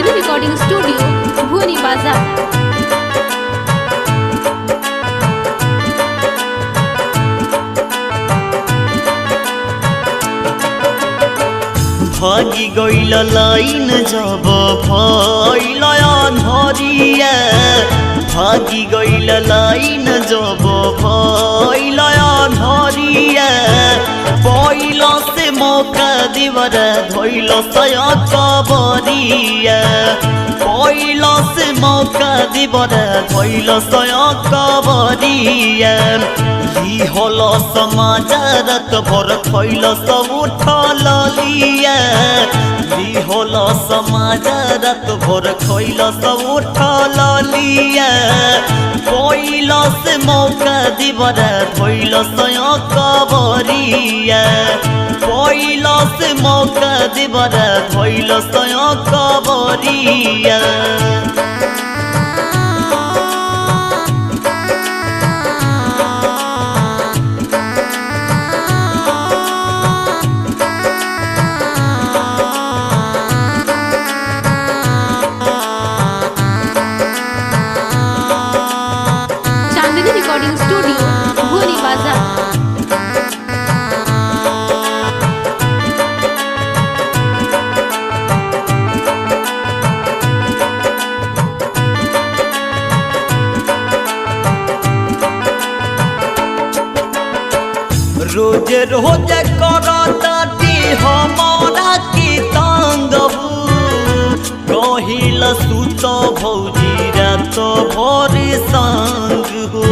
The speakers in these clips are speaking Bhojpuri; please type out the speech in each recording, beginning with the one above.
चांदनी रिकॉर्डिंग स्टूडियो भुवनी बाजार। भागी गइल लाइन जब भइल अन्हरिया, भागी गइल लाइन जब भइल अन्हरिया, पहिल से मौका दिवर धइल सया कबरिया, पहिल से मौका दिवर धइल सया कबरिया, लिहल समाजरत भर थइल सब उठल लिया, लिहल समाजरत भर खइल सब उठल लिया, पहिल से मौका दिवर धइल सया कबरिया, पहिल से मौका दिवर धइल सया कबरिया। चांदनी रिकॉर्डिंग स्टूडियो भुवनी बाजार। रोज रोज करती हमारा की तंग, कहिल सुत भौजी रात भर संग हो,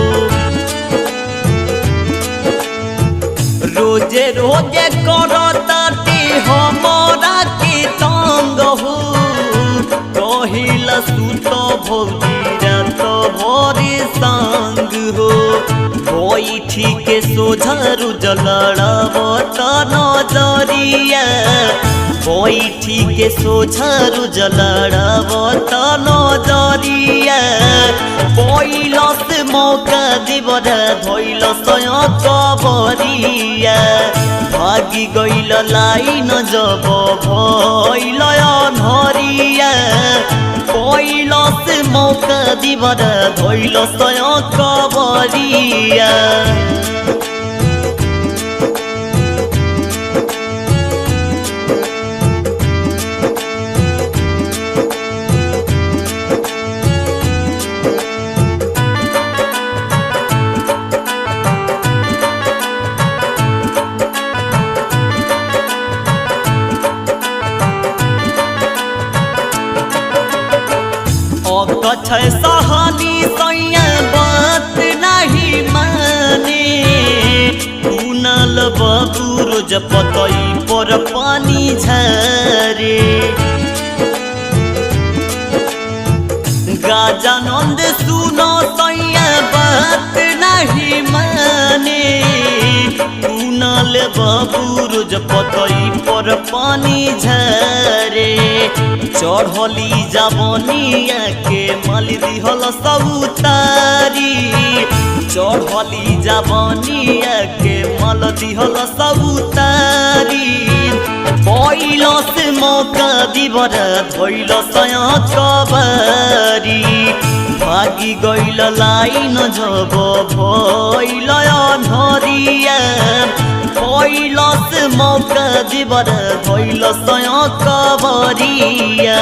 रोज रोज करती हमारा की तंग हो, कहिल सुत भौजी रात भर संग हो, बैठी के सोझर जलड़बत नजरिया, बैठी के सोझर जलड़बत नजरिया, पहिल से मौका दिवर धइल सया कबरिया, भागी गइल लाइन जब भइल अन्हरिया, पहिल से मौका दिवर धइल सया कबरिया। कछ सहानी सैया बात नहीं माने, कुनल बाबू रोज पतई पर पानी झरे, गाजानंद सुनो सैया बात नहीं माने, कुनल बाबू रोज पतई पर पानी झरे, चढ़ली जवनिया के मल दिहल सब उतारी, चढ़ली जवनिया के मल दिहल सब उतारी, पहिल से मौका दिवर धइल सया कबरी, भागी गइल लाइन जब भइल अन्हरिया, पहिल से मौका दिवर धइल सया कबरिया।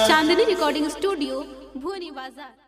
चांदनी रिकॉर्डिंग स्टूडियो भुवनी बाजार।